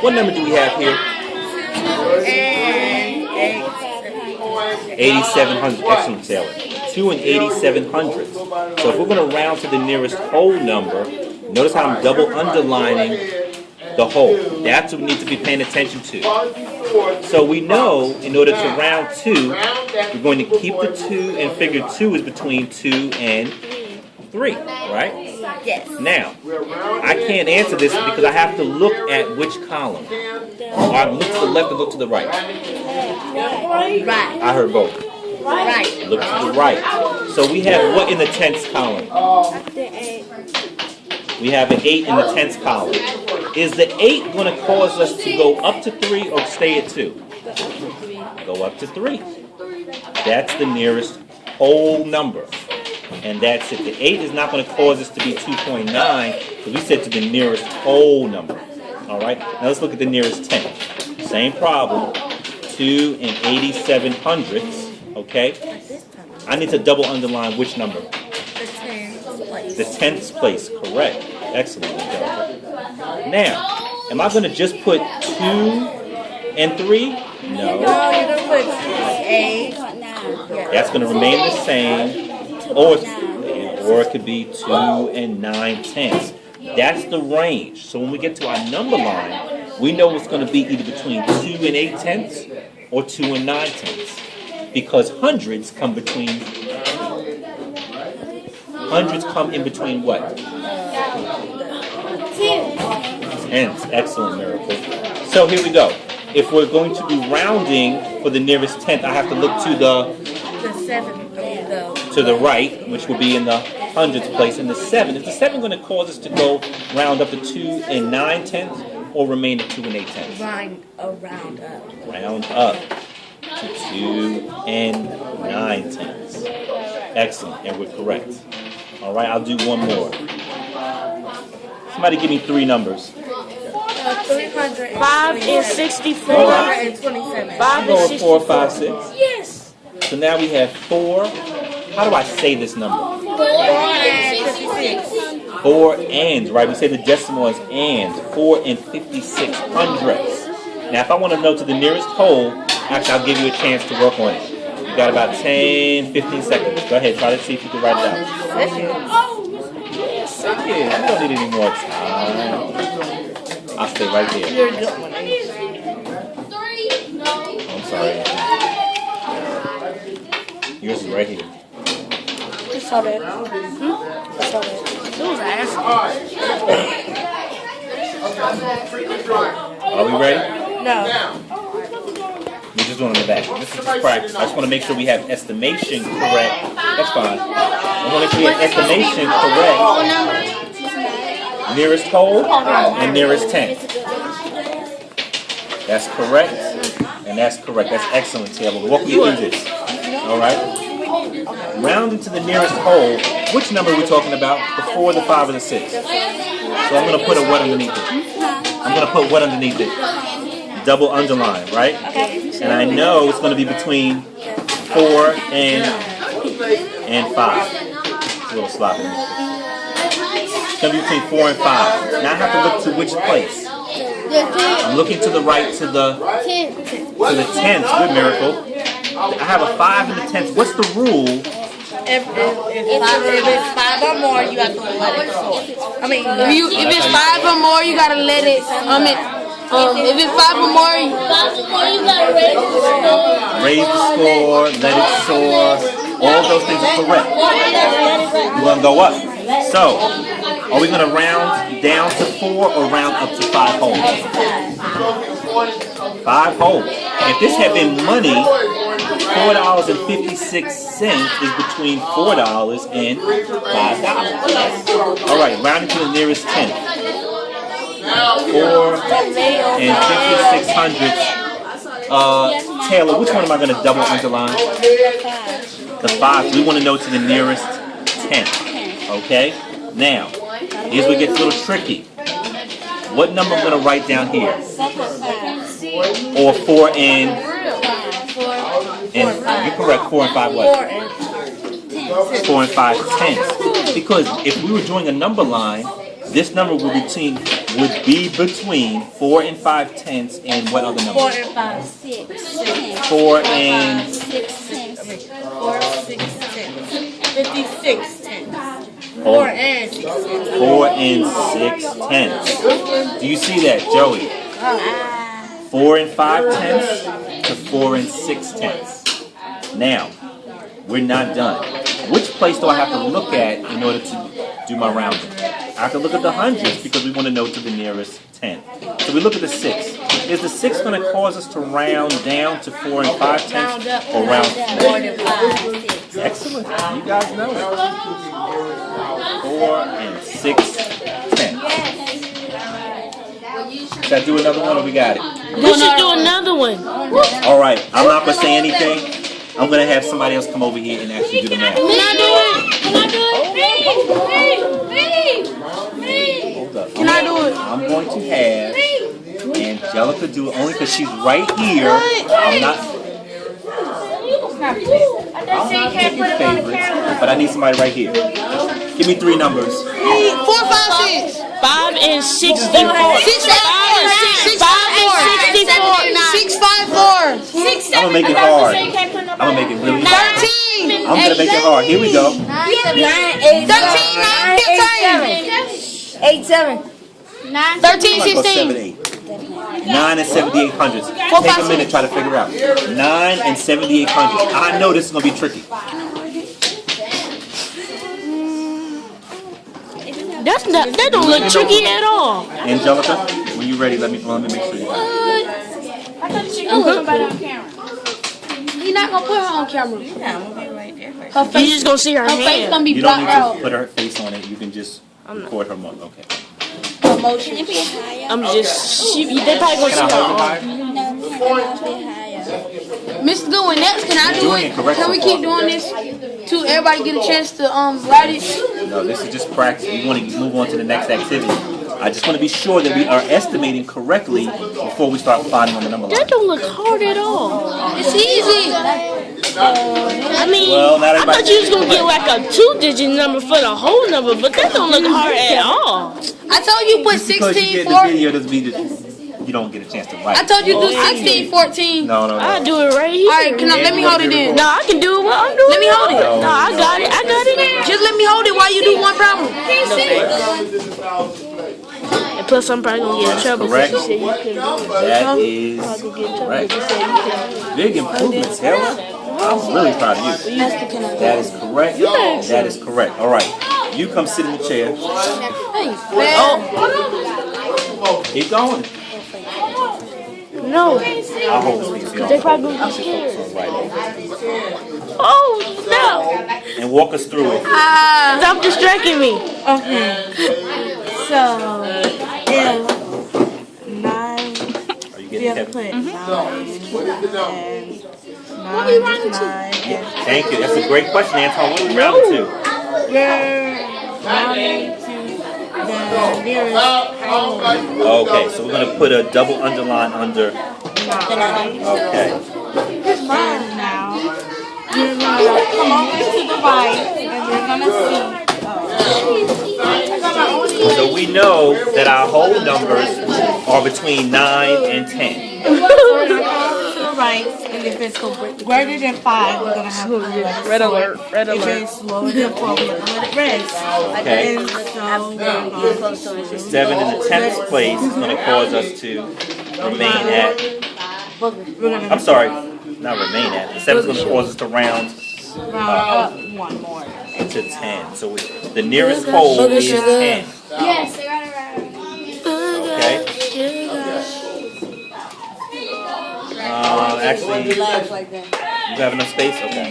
What number do we have here? 8,700. Excellent, Taylor. 2 and 8,700. So if we're going to round to the nearest whole number, notice how I'm double underlining the whole. That's what we need to be paying attention to. So we know in order to round 2, we're going to keep the 2 and figure 2 is between 2 and 3, right? Yes. Now, I can't answer this because I have to look at which column. I look to the left or look to the right? Right. I heard both. Right. Look to the right. So we have what in the tenths column? We have an 8 in the tenths column. Is the 8 going to cause us to go up to 3 or stay at 2? Go up to 3. That's the nearest whole number. And that's it. The 8 is not going to cause us to be 2.9 because we said to the nearest whole number. All right? Now let's look at the nearest tenth. Same problem. 2 and 8,700. Okay? I need to double underline which number? The tenths place. Correct. Excellent. Now, am I going to just put 2 and 3? No. No, you're going to put 8. That's going to remain the same. Or it could be 2 and 9/10. That's the range. So when we get to our number line, we know it's going to be either between 2 and 8/10 or 2 and 9/10. Because hundreds come in between what? Tenths. Excellent, Miracle. So here we go. If we're going to be rounding for the nearest tenth, I have to look to the 7. To the right, which will be in the hundredths place, and the 7. Is the 7 going to cause us to go round up to 2 and 9/10 or remain at 2 and 8/10? Round up. Round up to 2 and 9/10. Excellent, and we're correct. All right, I'll do one more. Somebody give me 3 numbers. 300. 5 and 64. 427. 5 Go and with 4, 64. 5, 6. Yes. So now we have 4. How do I say this number? 4 and 56. 4 and, right? We say the decimal is and. 4 and 56 hundredths. Now, if I want to know to the nearest whole, actually, I'll give you a chance to work on it. You got about 10, 15 seconds. Go ahead, try to see if you can write it out. Seconds. You don't need any more time. I'll stay right there. I'm sorry. Yours is right here. I saw that. I saw that. Are we ready? No. We're just doing it in the back. This is just practice. I just want to make sure we have estimation correct. That's fine. I want to make sure we have estimation correct. Nearest whole and nearest tenth. That's correct. And that's correct. That's excellent, Taylor. Walk me through this. All right? Rounding to the nearest whole, which number are we talking about? The 4, the 5, or the 6? So I'm going to put a what underneath it? I'm going to put what underneath it? Double underline, right? And I know it's going to be between 4 and 5. It's a little sloppy. It's going to be between 4 and 5. Now I have to look to which place? I'm looking to the right to the 10th. Good, Miracle. I have a 5 in the 10th. What's the rule? If it's 5 or more, you have to let it soar. I mean, If it's 5 or more, you gotta let it. If it's 5 or more, you gotta raise the score. Raise the score, let it soar. All those things are correct. You want to go up. So, are we going to round down to 4 or round up to 5 whole? 5 whole. If this had been money, $4.56 is between $4 and $5. All right, rounding to the nearest tenth. 4 and 56 hundredths. Taylor, which one am I going to double underline? The 5. We want to know to the nearest tenth. Okay? Now, here's where it gets a little tricky. What number I'm going to write down here? Or 4 and you're correct, 4 and 5 what? 4 and 5 tenths. Because if we were doing a number line, This number would be between 4 and 5 tenths and what other number? 4 and 5. 4 and 4, 6 tenths. 56 tenths. 4 and 6 tenths. 4 and 6 tenths. Do you see that, Joey? 4 and 5 tenths to 4 and 6 tenths. Now, we're not done. Which place do I have to look at in order to do my rounding? I have to look at the hundreds because we want to know to the nearest tenth. So we look at the 6. Is the 6 going to cause us to round down to 4 and 5 tenths or round 4? Excellent. You guys know it. 4 and 6 tenths. Should I do another one or we got it? We should do another one. All right. I'm not going to say anything. I'm going to have somebody else come over here and actually do the math. Can I do it? Can I do it? Me. Hold up. Can I do it? I'm going to have Angelica do it only because she's right here. I'm not picking favorites, but I need somebody right here. Give me 3 numbers. 4, 5, 6. 5 and 64. 6, 5 and 64. 6, 5, 4. I'm going to make it hard. I'm going to make it really hard. 13. I'm going to make it hard. Here we go. 13, 9, 15. 13, 16. 9 and 78 hundredths. Take a minute, try to figure out. 9 and 78 hundredths. I know this is going to be tricky. That don't look tricky at all. Angelica, when you're ready, let me make sure you got it. You're not gonna put her on camera. Yeah, I'm gonna be right there. Her face, you're just gonna see her face hand. gonna be You don't blocked need out. to put her face on it. You can just record her mouth. Okay. Emotion. I'm just. They probably gonna Can I see hold her. it high? Mr. Goodwin, next, can I do Doing it? it correct Can so we far. keep doing this till everybody get a chance to write it? No, this is just practice. We want to move on to the next activity. I just want to be sure that we are estimating correctly before we start plotting on the number line. That don't look hard at all. It's easy. I mean, Well, not I everybody thought you was thinks gonna get like a 2-digit number for the whole number, but that don't look hard at all. I told you put Just because you 16, get the 14. video doesn't mean that you don't get a chance to write. I told you do 16, 14. No, no, no. I'll do it right here. Alright, let me hold it in. No, I can do it while I'm doing it. Let me hold it. No, I got it. Just let me hold it while you do one problem. And plus, I'm probably gonna get in trouble. Correct. Since you said you couldn't do it. That is correct. Big improvements, Helen. I'm really proud of you. That is correct. That is correct. All right. You come sit in the chair. Keep going. No. I'll hold this piece. They probably gonna be scared. Oh, no. And walk us through it. Stop distracting me. Okay. So, if 9, Are you getting we have heavy? put 9 and 9 and Thank you. That's a great question, Antoine. What are we rounding to? we're rounding to the nearest whole. Okay, so we're going to put a double underline under. Okay. And now, you're gonna come over to the right, and we're gonna see. So we know that our whole numbers are between 9 and 10. We're gonna go to the right, and if it's greater than 5, we're gonna have to let it Red alert. Red If alert. it's lower than 4, we have to let it rest. Okay. And so we're going to 7 in the 10th place is going to cause us to remain at. I'm sorry, not remain at. The 7 is going to cause us to round round up one more. to 10. So the nearest whole is 10. Yes, I got it right. Okay. Actually, you have enough space? Okay.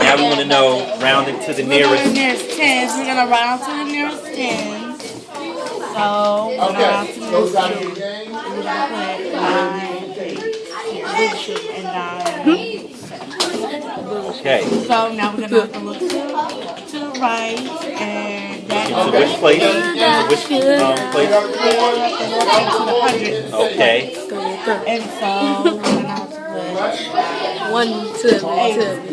Now we want to know rounding to the The nearest. nearest 10s, we're going to round to the nearest 10s. So, we're going to round to the nearest 10s. We're going to put 9 and 9. Okay. So now we're going to have to look to the right, and that So which place? Which place? to the 100. Okay. And so we're going to have to 1, 2, 2.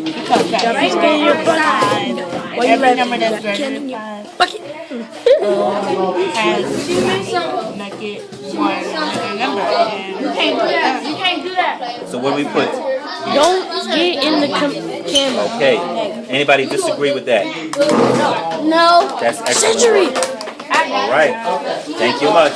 Because that's Right right in your side. Why you Every laughing? number that's greater than 5 Bucket. has make it one another number. And You can't do that. You can't do that. So what do we put? Don't get in the camera. Okay. Anybody disagree with that? No. That's excellent. Century. All right. Thank you much.